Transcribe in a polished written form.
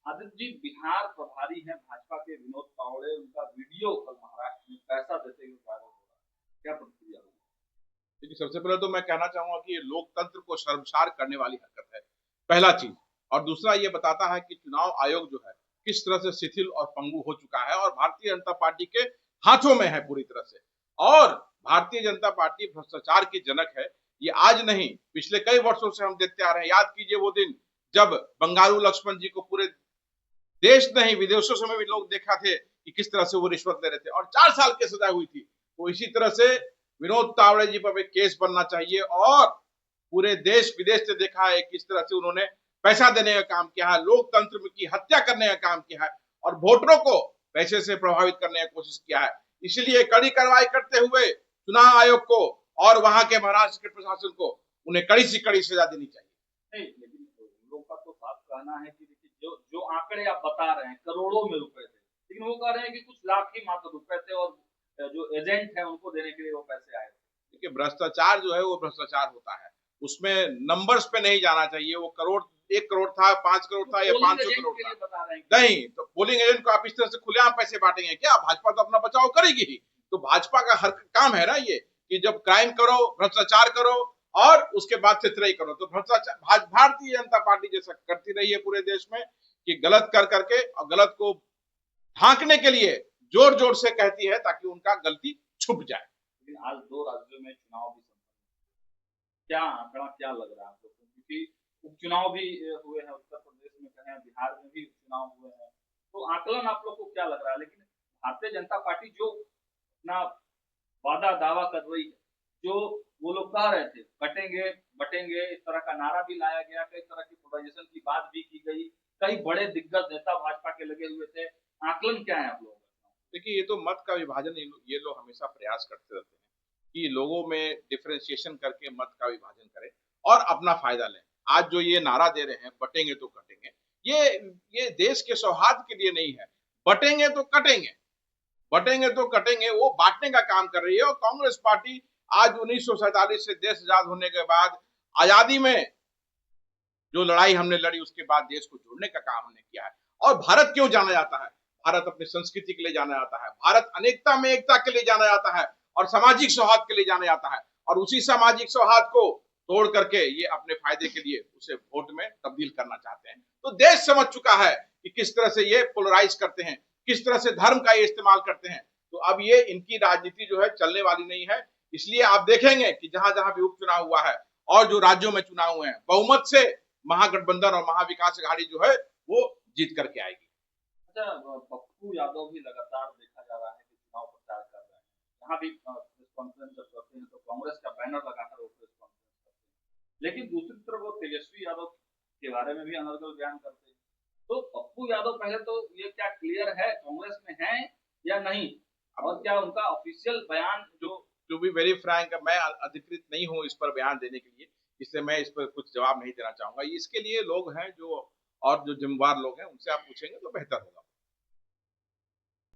आदित्य जी, बिहार प्रभारी हैं भाजपा के विनोद तावड़े, उनका वीडियो कल महाराष्ट्र में पैसा देते हुए वायरल हो रहा है, क्या प्रतिक्रिया होगी? देखिए, सबसे पहले तो मैं कहना चाहूंगा कि ये लोकतंत्र को शर्मसार करने वाली हरकत है, पहला चीज। और दूसरा ये बताता है कि चुनाव आयोग जो है किस तरह से शिथिल और पंगु हो चुका है और भारतीय जनता पार्टी के हाथों में है पूरी तरह से। और भारतीय जनता पार्टी भ्रष्टाचार की जनक है, ये आज नहीं पिछले कई वर्षों से हम देखते आ रहे हैं। याद कीजिए वो दिन जब बंगारू लक्ष्मण जी को पूरे देश नहीं विदेशों में भी लोग देखा थे कि किस तरह से वो रिश्वत ले रहे थे और 4 साल की सजा हुई थी। तो इसी तरह से विनोद तावड़े जी पर एक केस बनना चाहिए। और पूरे देश विदेश से देखा है किस तरह से उन्होंने पैसा देने का काम किया है, लोकतंत्र की हत्या करने का काम किया है और वोटरों को पैसे से प्रभावित करने की कोशिश किया है। इसलिए कड़ी कार्रवाई करते हुए चुनाव आयोग को और वहां के महाराष्ट्र के प्रशासन को उन्हें कड़ी से कड़ी सजा देनी चाहिए। नहीं, लेकिन उन लोगों का तो साफ कहना है कि देखिए, जो जो आंकड़े आप बता रहे हैं करोड़ों में रुपए थे, लेकिन वो कह रहे हैं कि कुछ लाख ही मात्र रुपए थे और जो एजेंट है उनको देने के लिए वो पैसे आए थे। देखिए, भ्रष्टाचार जो है वो भ्रष्टाचार होता है, उसमें नंबर्स पे नहीं जाना चाहिए। वो करोड़, 1 करोड़ था, 5 करोड़ था या पोलिंग 500 एजेंट करोड़ के था। लिए बता रहे हैं नहीं तो पोलिंग एजेंट को आप इस तरह से खुलेआम पैसे बांटेंगे क्या? भाजपा तो अपना बचाव करेगी ही। तो भाजपा का हर काम है ना ये कि जब क्राइम करो, भ्रष्टाचार करो और उसके बाद चितराई करो। तो भ्रष्टाचार भारतीय जनता पार्टी जैसा करती रही है पूरे देश में कि गलत कर करके और गलत को ढांकने के लिए जोर जोर से कहती है ताकि उनका गलती छुप जाए। लेकिन आज 2 राज्यों में चुनाव भी संपन्न, क्या आंकड़ा क्या लग रहा है आपको? क्योंकि उपचुनाव भी हुए हैं उत्तर प्रदेश में, कहें बिहार में भी उपचुनाव हुए हैं, तो आकलन आप लोग को क्या लग रहा है? लेकिन भारतीय जनता पार्टी जो अपना वादा दावा कर रही है, जो वो लोग कह रहे थे कटेंगे बटेंगे, इस तरह का नारा भी लाया गया, कई तरह की पोलराइजेशन की बात भी की गई, कई बड़े दिग्गज नेता भाजपा के लगे हुए थे। आकलन क्या है आप लोगों का? देखिए, ये तो मत का विभाजन ये लोग हमेशा प्रयास करते रहते हैं कि लोगों में डिफरेंशिएशन करके मत का विभाजन करें और अपना फायदा लें। आज जो ये नारा दे रहे हैं बटेंगे तो कटेंगे, ये ये देश के सौहार्द के लिए नहीं है। बटेंगे तो कटेंगे, बटेंगे तो कटेंगे, वो बांटने का काम कर रही है। और कांग्रेस पार्टी आज 1947 से देश आजाद होने के बाद आजादी में जो लड़ाई हमने लड़ी उसके बाद देश को जोड़ने का काम हमने किया है। और भारत क्यों जाना जाता है? भारत अपनी संस्कृति के लिए जाना जाता है, भारत अनेकता में एकता के लिए जाना जाता है और सामाजिक सौहार्द के लिए जाना जाता है। और उसी सामाजिक सौहार्द को तोड़ करके ये अपने फायदे के लिए उसे वोट में तब्दील करना चाहते हैं। तो देश समझ चुका है कि किस तरह से ये पोलराइज करते हैं, किस तरह से धर्म का ये इस्तेमाल करते हैं। तो अब ये इनकी राजनीति जो है चलने वाली नहीं है। इसलिए आप देखेंगे कि जहां जहां भी उपचुनाव हुआ है और जो राज्यों में चुनाव हुए हैं, बहुमत से महागठबंधन और महाविकास अघाड़ी जो है वो जीत करके आएगी। अच्छा, पप्पू यादव भी लगातार देखा जा रहा है कि चुनाव प्रचार कर रहे हैं, जहाँ भी प्रेस कॉन्फ्रेंस जब करते हैं तो कांग्रेस का बैनर लगाकर वो प्रेस कॉन्फ्रेंस करते हैं, लेकिन दूसरी तरफ वो तेजस्वी यादव के बारे में भी अनर्गल बयान करते हैं। तो पप्पू यादव, पहले तो ये क्या क्लियर है कांग्रेस में है या नहीं, और क्या उनका ऑफिशियल बयान जो टू बी वेरी फ्रैंक, मैं अधिकृत नहीं हूं इस पर बयान देने के लिए, इससे मैं इस पर कुछ जवाब नहीं देना चाहूंगा। इसके लिए लोग हैं जो और जो जिम्मेवार लोग हैं उनसे आप पूछेंगे तो बेहतर होगा।